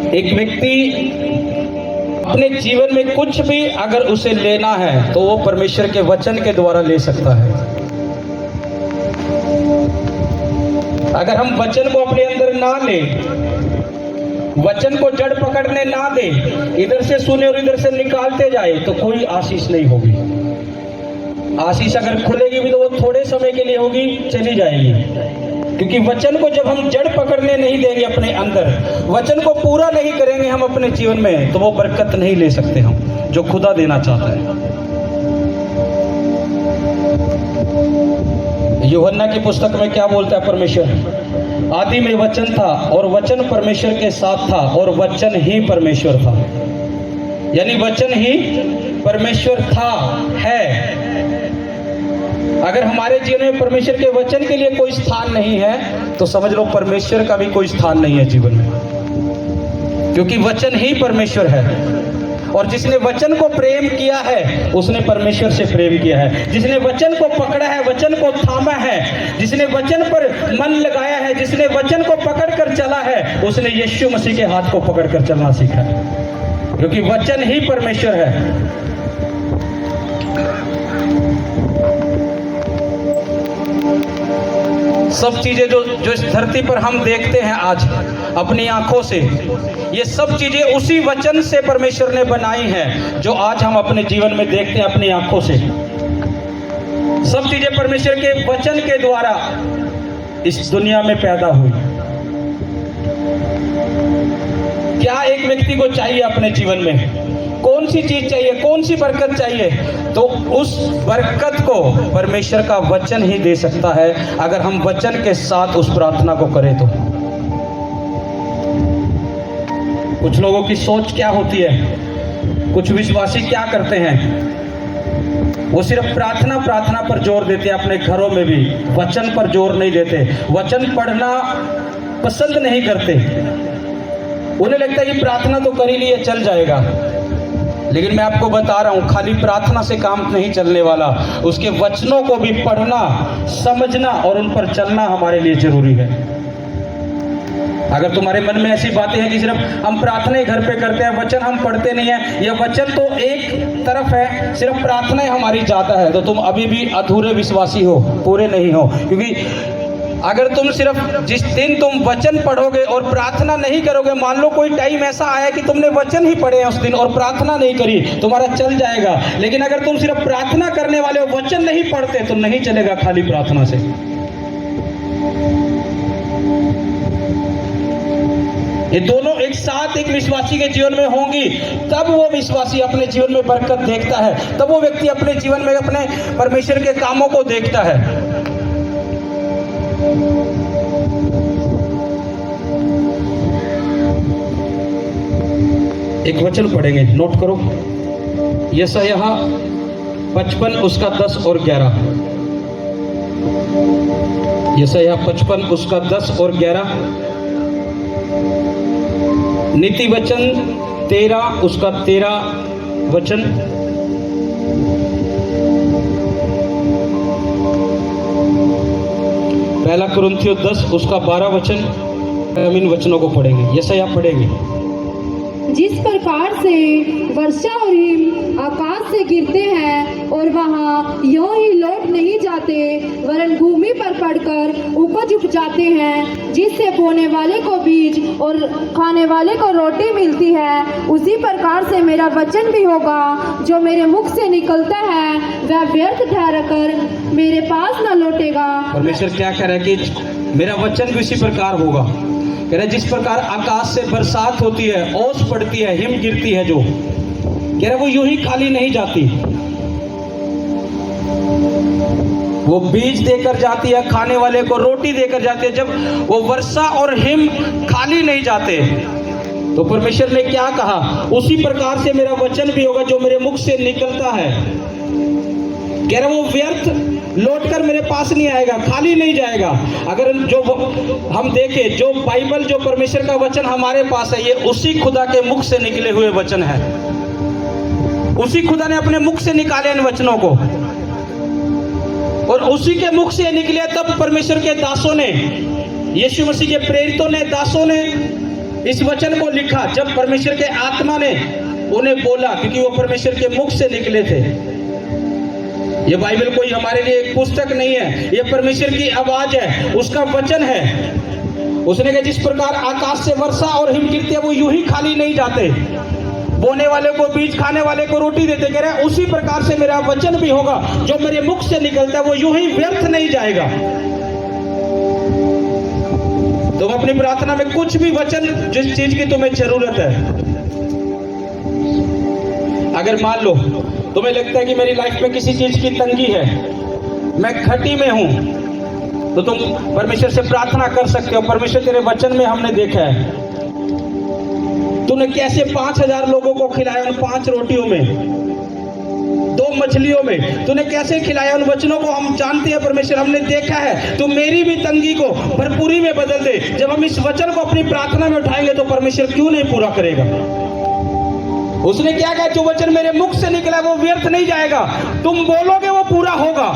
एक व्यक्ति अपने जीवन में कुछ भी अगर उसे लेना है तो वो परमेश्वर के वचन के द्वारा ले सकता है। अगर हम वचन को अपने अंदर ना ले, वचन को जड़ पकड़ने ना दे, इधर से सुने और इधर से निकालते जाए तो कोई आशीष नहीं होगी। आशीष अगर खुलेगी भी तो वो थोड़े समय के लिए होगी, चली जाएगी। क्योंकि वचन को जब हम जड़ पकड़ने नहीं देंगे अपने अंदर, वचन को पूरा नहीं करेंगे हम अपने जीवन में, तो वो बरकत नहीं ले सकते हम जो खुदा देना चाहता है। यूहन्ना की पुस्तक में क्या बोलता है परमेश्वर? आदि में वचन था और वचन परमेश्वर के साथ था और वचन ही परमेश्वर था। यानी वचन ही परमेश्वर था, है। अगर हमारे जीवन में परमेश्वर के वचन के लिए कोई स्थान नहीं है तो समझ लो परमेश्वर का भी कोई स्थान नहीं है जीवन में, क्योंकि वचन ही परमेश्वर है। और जिसने वचन को प्रेम किया है उसने परमेश्वर से प्रेम किया है। जिसने वचन को पकड़ा है, वचन को थामा है, जिसने वचन पर मन लगाया है, जिसने वचन को पकड़ कर चला है, उसने यीशु मसीह के हाथ को पकड़ कर चलना सीखा है, क्योंकि वचन ही परमेश्वर है। सब चीजें जो इस धरती पर हम देखते हैं आज अपनी आंखों से, ये सब चीजें उसी वचन से परमेश्वर ने बनाई हैं जो आज हम अपने जीवन में देखते हैं अपनी आंखों से। सब चीजें परमेश्वर के वचन के द्वारा इस दुनिया में पैदा हुई। क्या एक व्यक्ति को चाहिए अपने जीवन में? कौन सी चीज चाहिए, कौन सी बरकत चाहिए? तो उस बरकत को परमेश्वर का वचन ही दे सकता है, अगर हम वचन के साथ उस प्रार्थना को करें तो। कुछ लोगों की सोच क्या होती है, कुछ विश्वासी क्या करते हैं, वो सिर्फ प्रार्थना पर जोर देते हैं, अपने घरों में भी वचन पर जोर नहीं देते, वचन पढ़ना पसंद नहीं करते। उन्हें लगता है कि प्रार्थना तो कर ही लिए, चल जाएगा। लेकिन मैं आपको बता रहा हूं, खाली प्रार्थना से काम नहीं चलने वाला, उसके वचनों को भी पढ़ना, समझना और उन पर चलना हमारे लिए जरूरी है। अगर तुम्हारे मन में ऐसी बातें हैं कि सिर्फ हम प्रार्थना घर पे करते हैं, वचन हम पढ़ते नहीं है, यह वचन तो एक तरफ है, सिर्फ प्रार्थना हमारी जाता है, तो तुम अभी भी अधूरे विश्वासी हो, पूरे नहीं हो। क्योंकि अगर तुम सिर्फ जिस दिन तुम वचन पढ़ोगे और प्रार्थना नहीं करोगे, मान लो कोई टाइम ऐसा आया कि तुमने वचन ही पढ़े हैं उस दिन और प्रार्थना नहीं करी, तुम्हारा चल जाएगा। लेकिन अगर तुम सिर्फ प्रार्थना करने वाले हो, वचन नहीं पढ़ते, तो नहीं चलेगा खाली प्रार्थना से। ये दोनों एक साथ एक विश्वासी के जीवन में होंगी, तब वो विश्वासी अपने जीवन में बरकत देखता है, तब वो व्यक्ति अपने जीवन में अपने परमेश्वर के कामों को देखता है। एक वचन पढ़ेंगे, नोट करो। यशायाह 55 उसका 10 और 11। यशायाह 55 उसका 10 और 11। नीति वचन 13 उसका 13 वचन। पहला कुरिन्थियों 10 उसका 12 वचन। हम इन वचनों को पढ़ेंगे, यशायाह पढ़ेंगे। जिस प्रकार से वर्षा और हिम आकाश से गिरते हैं और वहाँ यूं ही लौट नहीं जाते, वरन भूमि पर पड़कर उपज उग जाते हैं, जिससे बोने वाले को बीज और खाने वाले को रोटी मिलती है, उसी प्रकार से मेरा वचन भी होगा जो मेरे मुख से निकलता है, वह व्यर्थ ठहरकर मेरे पास न लौटेगा। परमेश्वर क्या कह रहा है कि मेरा वचन भी उसी प्रकार होगा। कह रहे जिस प्रकार आकाश से बरसात होती है, ओस पड़ती है, हिम गिरती है, जो कह रहे वो यूं ही खाली नहीं जाती, वो बीज देकर जाती है, खाने वाले को रोटी देकर जाती है। जब वो वर्षा और हिम खाली नहीं जाते, तो परमेश्वर ने क्या कहा, उसी प्रकार से मेरा वचन भी होगा जो मेरे मुख से निकलता है। कह रहा वो व्यर्थ लौटकर मेरे पास नहीं आएगा, खाली नहीं जाएगा। अगर जो हम देखें, जो बाइबल, जो परमेश्वर का वचन हमारे पास है, ये उसी खुदा के मुख से निकले हुए वचन है। उसी खुदा ने अपने मुख से निकाले इन वचनों को, और उसी के मुख से निकले। तब परमेश्वर के दासों ने, यीशु मसीह के प्रेरितों ने, दासों ने इस वचन को लिखा जब परमेश्वर के आत्मा ने उन्हें बोला, क्योंकि वो परमेश्वर के मुख से निकले थे। ये बाइबल कोई हमारे लिए एक पुस्तक नहीं है, ये परमेश्वर की आवाज है, उसका वचन है। उसने कहा जिस प्रकार आकाश से वर्षा और हिम गिरते हैं वो यूं ही खाली नहीं जाते, बोने वाले को बीज, खाने वाले को रोटी देते, कह रहे हैं उसी प्रकार से मेरा वचन भी होगा जो मेरे मुख से निकलता है वो यूं ही व्यर्थ नहीं जाएगा। तुम अपनी प्रार्थना में कुछ भी वचन, जिस चीज की तुम्हें जरूरत है, अगर मान लो तुम्हें लगता है कि मेरी लाइफ में किसी चीज की तंगी है, मैं घटी में हूं, तो तुम परमेश्वर से प्रार्थना कर सकते हो। परमेश्वर तेरे वचन में हमने देखा है तूने कैसे 5000 लोगों को खिलाया उन 5 रोटियों में, 2 मछलियों में, तूने कैसे खिलाया। उन वचनों को हम जानते हैं परमेश्वर, हमने देखा है। तो मेरी भी तंगी को भरपूरी में बदल दे। जब हम इस वचन को अपनी प्रार्थना में उठाएंगे तो परमेश्वर क्यों नहीं पूरा करेगा। उसने क्या कहा, जो वचन मेरे मुख से निकला वो व्यर्थ नहीं जाएगा, तुम बोलोगे वो पूरा होगा।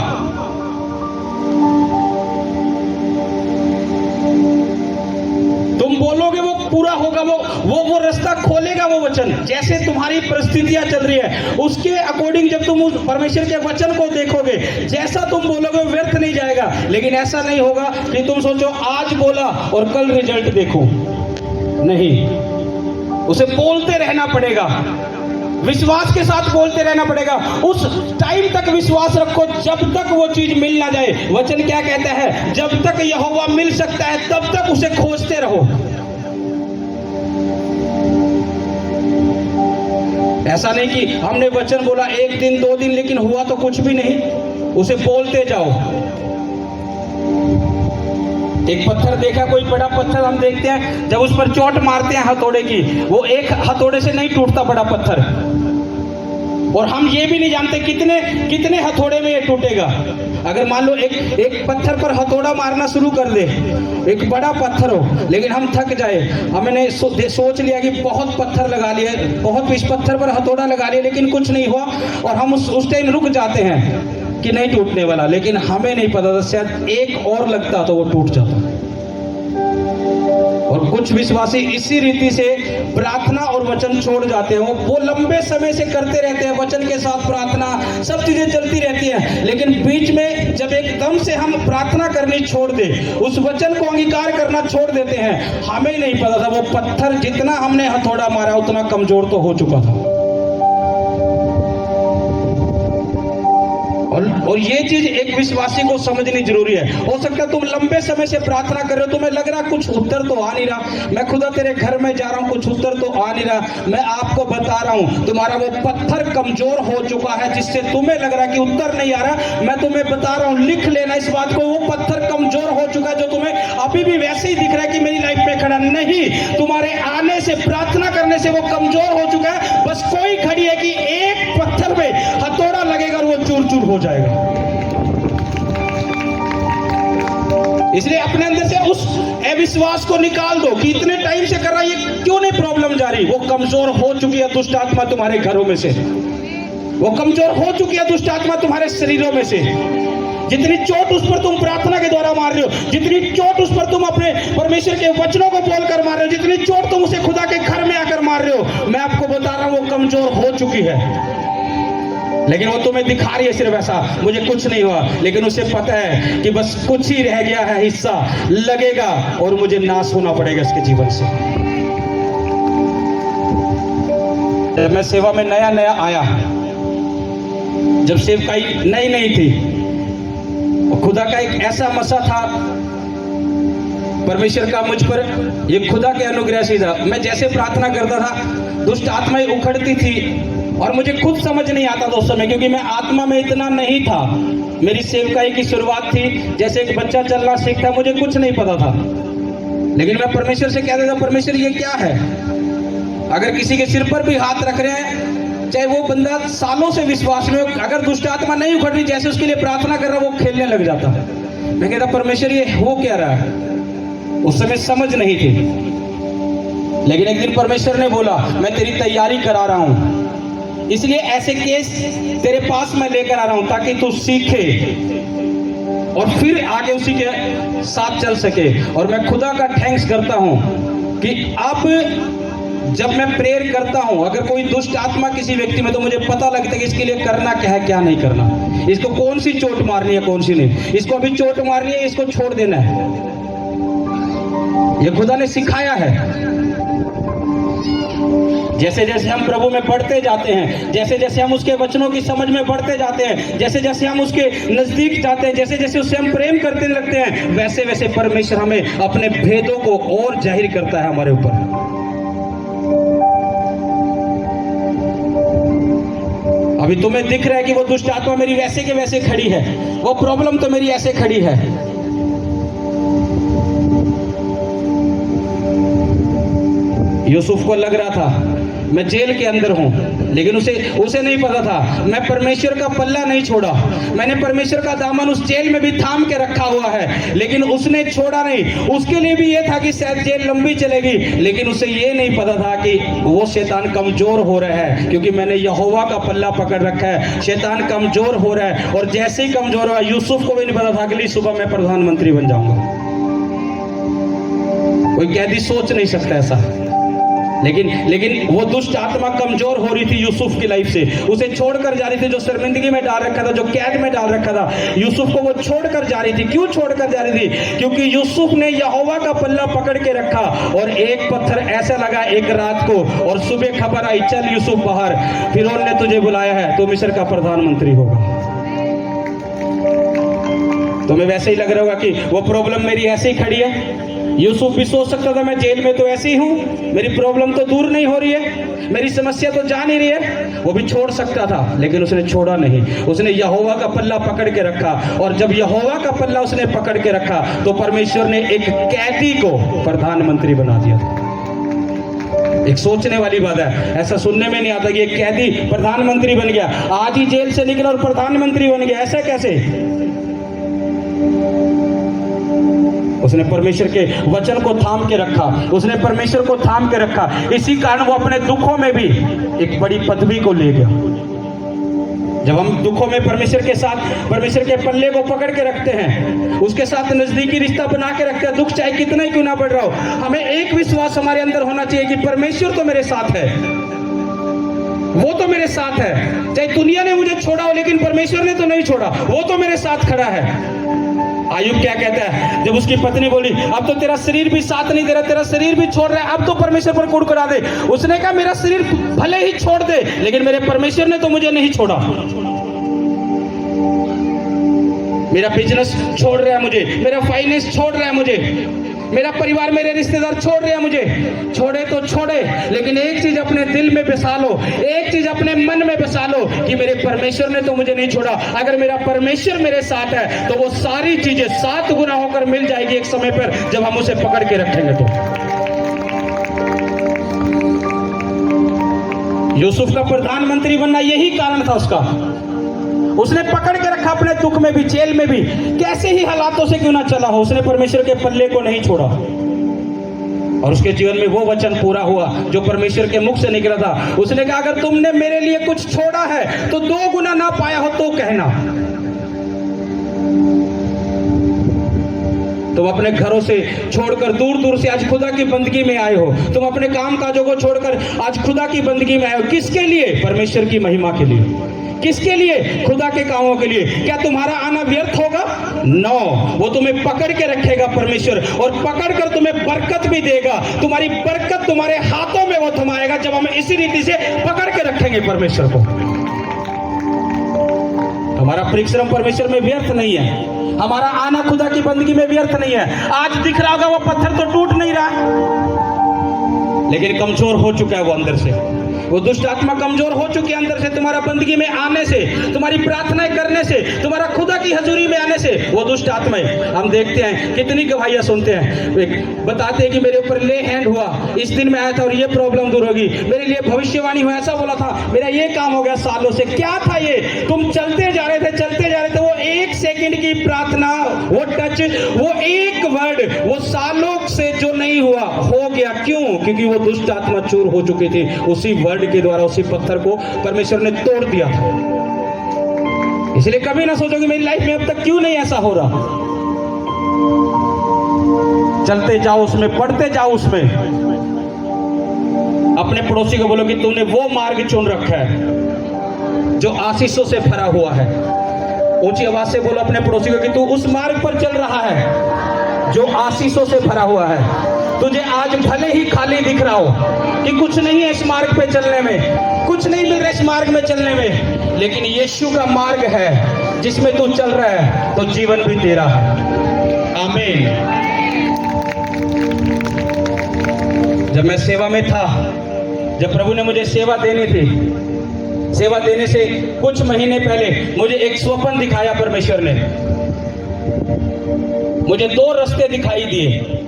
तुम बोलोगे वो पूरा होगा, वो रास्ता खोलेगा वो वचन। जैसे तुम्हारी परिस्थितियां चल रही है उसके अकॉर्डिंग जब तुम उस परमेश्वर के वचन को देखोगे, जैसा तुम बोलोगे व्यर्थ नहीं जाएगा। लेकिन ऐसा नहीं होगा कि तुम सोचो आज बोला और कल रिजल्ट देखो, नहीं, उसे बोलते रहना पड़ेगा, विश्वास के साथ बोलते रहना पड़ेगा। उस टाइम तक विश्वास रखो जब तक वो चीज मिल ना जाए। वचन क्या कहता है, जब तक यहोवा मिल सकता है तब तक उसे खोजते रहो। ऐसा नहीं कि हमने वचन बोला 1 दिन 2 दिन लेकिन हुआ तो कुछ भी नहीं, उसे बोलते जाओ। एक पत्थर देखा, कोई बड़ा पत्थर हम देखते हैं, जब उस पर चोट मारते हैं हथौड़े की, वो एक हथौड़े से नहीं टूटता बड़ा पत्थर, और हम ये भी नहीं जानते कितने हथौड़े में ये टूटेगा। अगर मान लो एक पत्थर पर हथौड़ा मारना शुरू कर दे, एक बड़ा पत्थर हो, लेकिन हम थक जाए, हमने सोच लिया कि बहुत पत्थर लगा लिए, बहुत इस पत्थर पर हथौड़ा लगा लिया लेकिन कुछ नहीं हुआ, और हम उस टाइम रुक जाते हैं कि नहीं टूटने वाला, लेकिन हमें नहीं पता था शायद एक और लगता तो वो टूट जाता। और कुछ विश्वासी इसी रीति से प्रार्थना और वचन छोड़ जाते हैं। वो लंबे समय से करते रहते हैं, वचन के साथ प्रार्थना, सब चीजें चलती रहती हैं, लेकिन बीच में जब एकदम से हम प्रार्थना करनी छोड़ दे, उस वचन को अंगीकार करना छोड़ देते हैं, हमें नहीं पता था वो पत्थर जितना हमने हथौड़ा मारा उतना कमजोर तो हो चुका था। और ये चीज एक विश्वासी को समझनी जरूरी है। हो सकता है तुम लंबे समय से प्रार्थना कर रहे हो, तुम्हें लग रहा कुछ उत्तर तो आ नहीं रहा, मैं खुदा तेरे घर में जा रहा हूं, कुछ उत्तर तो आ नहीं रहा। मैं आपको बता रहा हूं तुम्हारा वो पत्थर कमजोर हो चुका है जिससे तुम्हें लग रहा है कि उत्तर नहीं आ रहा। मैं तुम्हें बता रहा हूं, लिख लेना इस बात को, वो पत्थर कमजोर हो चुका है जो तुम्हें अभी भी वैसे ही दिख रहा है कि मेरी लाइफ में खड़ा नहीं, तुम्हारे आने से, प्रार्थना करने से वो कमजोर हो चुका है। बस कोई खड़ी है कि एक पत्थर में हथौड़ा लगेगा और वो चूर चूर हो जाएगा। इसलिए अपने अंदर से उस अविश्वास को निकाल दो कि इतने टाइम से कर रहा है, ये क्यों नहीं प्रॉब्लम जा रही। वो कमजोर हो चुकी है दुष्ट आत्मा तुम्हारे घरों में से, वो कमजोर हो चुकी है दुष्ट आत्मा तुम्हारे शरीरों में से। जितनी चोट उस पर तुम प्रार्थना के द्वारा मार रहे हो, जितनी चोट उस पर तुम अपने परमेश्वर के वचनों को बोलकर मार रहे हो, जितनी चोट तुम उसे खुदा के घर में आकर मार रहे हो, मैं आपको बता रहा हूं वो कमजोर हो चुकी है। लेकिन वो तुम्हें दिखा रही है सिर्फ ऐसा, मुझे कुछ नहीं हुआ, लेकिन उसे पता है कि बस कुछ ही रह गया है हिस्सा, लगेगा और मुझे नाश होना पड़ेगा इसके जीवन से। जब मैं सेवा में नया नया आया, जब सेवकाई नई नई थी, खुदा का एक ऐसा मसा था परमेश्वर का मुझ पर, ये खुदा के अनुग्रह से था। मैं जैसे प्रार्थना करता था दुष्ट आत्माएं उखड़ती थी और मुझे खुद समझ नहीं आता था उस समय, क्योंकि मैं आत्मा में इतना नहीं था। मेरी सेवकाई की शुरुआत थी जैसे एक बच्चा चलना सीखता, मुझे कुछ नहीं पता था, लेकिन मैं परमेश्वर से कहता था परमेश्वर ये क्या है। अगर किसी के सिर पर भी हाथ रख रहे हैं, चाहे वो बंदा सालों से विश्वास में, अगर दुष्ट आत्मा नहीं उखड़ रही, जैसे उसके लिए प्रार्थना कर रहा वो खेलने लग जाता। मैं कहता परमेश्वर ये हो क्या रहा है। उस समय समझ नहीं थी, लेकिन एक दिन परमेश्वर ने बोला मैं तेरी तैयारी करा रहा हूं, इसलिए ऐसे केस तेरे पास मैं लेकर आ रहा हूं ताकि तू सीखे और फिर आगे उसी के साथ चल सके। और मैं खुदा का थैंक्स करता हूं कि अब जब मैं प्रेयर करता हूं, अगर कोई दुष्ट आत्मा किसी व्यक्ति में, तो मुझे पता लगता है कि इसके लिए करना क्या है, क्या नहीं करना, इसको कौन सी चोट मारनी है, कौन सी नहीं। इसको अभी चोट मारनी है, इसको छोड़ देना है। ये खुदा ने सिखाया है। जैसे जैसे हम प्रभु में बढ़ते जाते हैं, जैसे जैसे हम उसके वचनों की समझ में बढ़ते जाते हैं, जैसे जैसे हम उसके नजदीक जाते हैं, जैसे जैसे उससे हम प्रेम करते लगते हैं, वैसे वैसे परमेश्वर हमें अपने भेदों को और जाहिर करता है हमारे ऊपर। अभी तुम्हें दिख रहा है कि वो दुष्ट आत्मा मेरी वैसे के वैसे खड़ी है, वो प्रॉब्लम तो मेरी ऐसे खड़ी है। यूसुफ को लग रहा था मैं जेल के अंदर हूं, लेकिन उसे नहीं पता था मैं परमेश्वर का पल्ला नहीं छोड़ा। मैंने परमेश्वर का दामन उस जेल में भी थाम के रखा हुआ है, लेकिन उसने छोड़ा नहीं। उसके लिए भी यह था कि शायद जेल लंबी चलेगी, लेकिन उसे यह नहीं पता था कि वो शैतान कमजोर हो रहा है, क्योंकि मैंने यहोवा का पल्ला पकड़ रखा है। शैतान कमजोर हो रहा है, और जैसे ही कमजोर हुआ, यूसुफ को भी नहीं पता था अगली सुबह मैं प्रधानमंत्री बन जाऊंगा। कोई कैदी सोच नहीं सकता ऐसा। लेकिन वो दुष्ट आत्मा कमजोर हो रही थी यूसुफ की लाइफ से, उसे छोड़कर जा रही थी। जो शर्मिंदगी में डाल रखा था, जो कैद में डाल रखा था, यूसुफ को वो छोड़कर जा रही थी। क्यों छोड़कर जा रही थी? क्योंकि यूसुफ ने यहोवा का पल्ला पकड़ के रखा, और एक पत्थर ऐसा लगा एक रात को, और सुबह खबर आई, चल यूसुफ बाहर, फिरौन ने तुझे बुलाया है, तो मिस्र का प्रधानमंत्री होगा। तुम्हें वैसे ही लग रहा होगा कि वो प्रॉब्लम मेरी ऐसे ही खड़ी है। यूसुफ भी सोच सकता था मैं जेल में तो ऐसे ही हूं, मेरी प्रॉब्लम तो दूर नहीं हो रही है, मेरी समस्या तो जा नहीं रही है। वो भी छोड़ सकता था, लेकिन उसने छोड़ा नहीं। उसने यहोवा का पल्ला पकड़ के रखा, और जब यहोवा का पल्ला उसने पकड़ के रखा, तो परमेश्वर ने एक कैदी को प्रधानमंत्री बना दिया। एक सोचने वाली बात है, ऐसा सुनने में नहीं आता कि एक कैदी प्रधानमंत्री बन गया, आज ही जेल से निकला और प्रधानमंत्री बन गया। ऐसा कैसे? उसने परमेश्वर के वचन को थाम के रखा, उसने परमेश्वर को थाम के रखा। इसी कारण वो अपने दुखों में भी एक बड़ी पदवी को ले गया। जब हम दुखों में परमेश्वर के साथ, परमेश्वर के पल्ले को पकड़ के रखते हैं, उसके साथ नजदीकी रिश्ता बना के रखते हैं, दुख चाहे कितना ही क्यों ना बढ़ रहा हो, हमें एक विश्वास हमारे अंदर होना चाहिए कि परमेश्वर तो मेरे साथ है, वो तो मेरे साथ है। चाहे दुनिया ने मुझे छोड़ा हो, लेकिन परमेश्वर ने तो नहीं छोड़ा, वो तो मेरे साथ खड़ा है। आयुब क्या कहता है, जब उसकी पत्नी बोली अब तो तेरा शरीर भी साथ नहीं दे रहा, तेरा शरीर भी छोड़ रहा है, अब तो परमेश्वर पर कुड़कुड़ा दे। उसने कहा मेरा शरीर भले ही छोड़ दे, लेकिन मेरे परमेश्वर ने तो मुझे नहीं छोड़ा। मेरा बिजनेस छोड़ रहा है मुझे, मेरा फाइनेंस छोड़ रहा है मुझे, मेरा परिवार, मेरे रिश्तेदार छोड़ रहे हैं मुझे। छोड़े तो छोड़े, लेकिन एक चीज अपने दिल में बसा लो, एक चीज अपने मन में बसा लो कि मेरे परमेश्वर ने तो मुझे नहीं छोड़ा। अगर मेरा परमेश्वर मेरे साथ है, तो वो सारी चीजें 7 गुना होकर मिल जाएगी एक समय पर, जब हम उसे पकड़ के रखेंगे। तो यूसुफ का प्रधानमंत्री बनना यही कारण था उसका। उसने पकड़ के रखा अपने दुख में भी, जेल में भी, कैसे ही हालातों से क्यों ना चला हो, उसने परमेश्वर के पल्ले को नहीं छोड़ा। और उसके जीवन में वो वचन पूरा हुआ जो परमेश्वर के मुख से निकला था। उसने कहा अगर तुमने मेरे लिए कुछ छोड़ा है, तो 2 गुना ना पाया हो तो कहना। तुम अपने घरों से छोड़कर दूर दूर से आज खुदा की बंदगी में आए हो, तुम अपने काम काजों को छोड़कर आज खुदा की बंदगी में आए हो। किसके लिए? परमेश्वर की महिमा के लिए। किसके लिए? खुदा के कामों के लिए। क्या तुम्हारा आना व्यर्थ होगा? नो, वो तुम्हें पकड़ के रखेगा परमेश्वर, और पकड़ कर तुम्हें बरकत भी देगा। तुम्हारी बरकत तुम्हारे हाथों में वो थमाएगा, जब हम इसी रीति से पकड़ के रखेंगे परमेश्वर को। हमारा परिश्रम परमेश्वर में व्यर्थ नहीं है, हमारा आना खुदा की बंदगी में व्यर्थ नहीं है। आज दिख रहा होगा वो पत्थर तो टूट नहीं रहा, लेकिन कमजोर हो चुका है वो अंदर से। वो दुष्ट आत्मा कमजोर हो चुकी है अंदर से। तुम्हारा बंदगी में आने से, तुम्हारी प्रार्थनाएं करने से, तुम्हारा खुदा की हजूरी में आने से वो दुष्ट आत्माएं, हम देखते हैं कितनी गवाहियां सुनते हैं, बताते हैं कि मेरे ऊपर ले हैंड हुआ, इस दिन में आया था और ये प्रॉब्लम दूर होगी, मेरे लिए भविष्यवाणी हुआ, ऐसा बोला था, मेरा ये काम हो गया सालों से। क्या था ये? तुम चलते जा रहे थे, चलते जा रहे थे, वो 1 सेकंड की प्रार्थना, वो टच, वो एक वर्ड, वो सालों से जो नहीं हुआ हो गया। क्यों? क्योंकि वो दुष्ट आत्मा चूर हो चुकी थी। उसी वर्ड के द्वारा, उसी पत्थर को परमेश्वर ने तोड़ दिया था। इसलिए कभी ना सोचो कि मेरी लाइफ में अब तक क्यों नहीं ऐसा हो रहा। चलते जाओ उसमें, पढ़ते जाओ उसमें, अपने पड़ोसी को बोलो कि तूने वो मार्ग चुन रखा है जो आशीषों से भरा हुआ है। ऊंची आवाज से बोलो अपने पड़ोसी को कि तू उस मार्ग पर चल रहा है जो आशीषों से भरा हुआ है। तुझे आज भले ही खाली दिख रहा हो कि कुछ नहीं है इस मार्ग पे चलने में, कुछ नहीं मिल रहा इस मार्ग में चलने में, लेकिन यीशु का मार्ग है जिसमें तू चल रहा है, तो जीवन भी तेरा है। आमीन। जब मैं सेवा में था, जब प्रभु ने मुझे सेवा देनी थी, सेवा देने से कुछ महीने पहले मुझे एक स्वप्न दिखाया परमेश्वर ने। मुझे 2 रास्ते दिखाई दिए,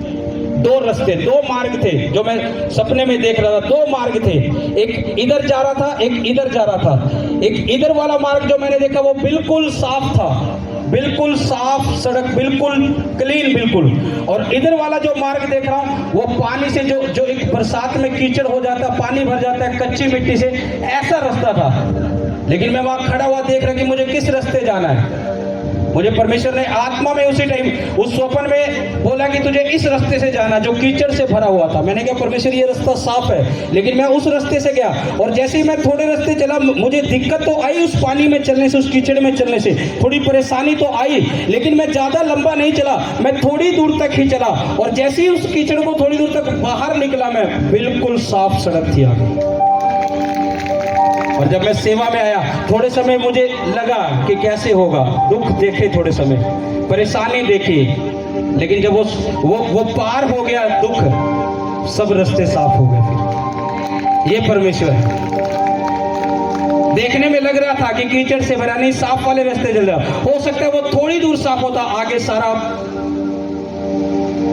2 रास्ते, 2 मार्ग थे जो मैं सपने में देख रहा था। 2 मार्ग थे, एक इधर जा रहा था, एक इधर जा रहा था। एक इधर वाला मार्ग जो मैंने देखा वो बिल्कुल साफ था, बिल्कुल साफ सड़क, बिल्कुल क्लीन, बिल्कुल। और इधर वाला जो मार्ग देख रहा हूँ वो पानी से जो एक बरसात में कीचड़ हो जाता है, पानी भर जाता है कच्ची मिट्टी से, ऐसा रास्ता था। लेकिन मैं वहां खड़ा हुआ देख रहा कि मुझे किस रास्ते जाना है। मुझे परमेश्वर ने आत्मा में उसी टाइम उस स्वप्न में बोला कि तुझे इस रास्ते से जाना जो कीचड़ से भरा हुआ था। मैंने कहा परमेश्वर ये रास्ता साफ है, लेकिन मैं उस रास्ते से गया और जैसे ही मैं थोड़े रास्ते चला मुझे दिक्कत तो आई उस पानी में चलने से, उस कीचड़ में चलने से थोड़ी परेशानी तो आई, लेकिन मैं ज्यादा लंबा नहीं चला, मैं थोड़ी दूर तक ही चला। और जैसे ही उस कीचड़ को थोड़ी दूर तक बाहर निकला मैं, बिल्कुल साफ सड़क थी आगे। और जब मैं सेवा में आया, थोड़े समय मुझे लगा कि कैसे होगा, दुख देखे, थोड़े समय परेशानी देखी, लेकिन जब वो पार हो गया दुख, सब रास्ते साफ हो गए। फिर ये परमेश्वर है। देखने में लग रहा था कि कीचड़ से भरा नहीं, साफ वाले रास्ते चल रहा, हो सकता है वो थोड़ी दूर साफ होता, आगे सारा।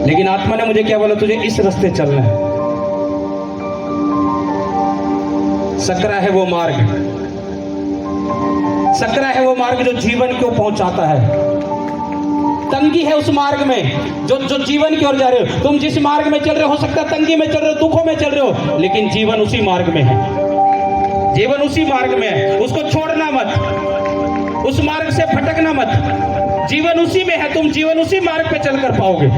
लेकिन आत्मा ने मुझे क्या बोला, तुझे इस रास्ते चलना है। सकरा है वो मार्ग, सकरा है वो मार्ग जो जीवन को पहुंचाता है। तंगी है उस मार्ग में जो जीवन की ओर जा रहे हो। तुम जिस मार्ग में चल रहे हो सकता है तंगी में चल रहे हो, दुखों में चल रहे हो, लेकिन जीवन उसी मार्ग में है, जीवन उसी मार्ग में है। उसको छोड़ना मत, उस मार्ग से भटकना मत, जीवन उसी में है, तुम जीवन उसी मार्ग पे चलकर पाओगे।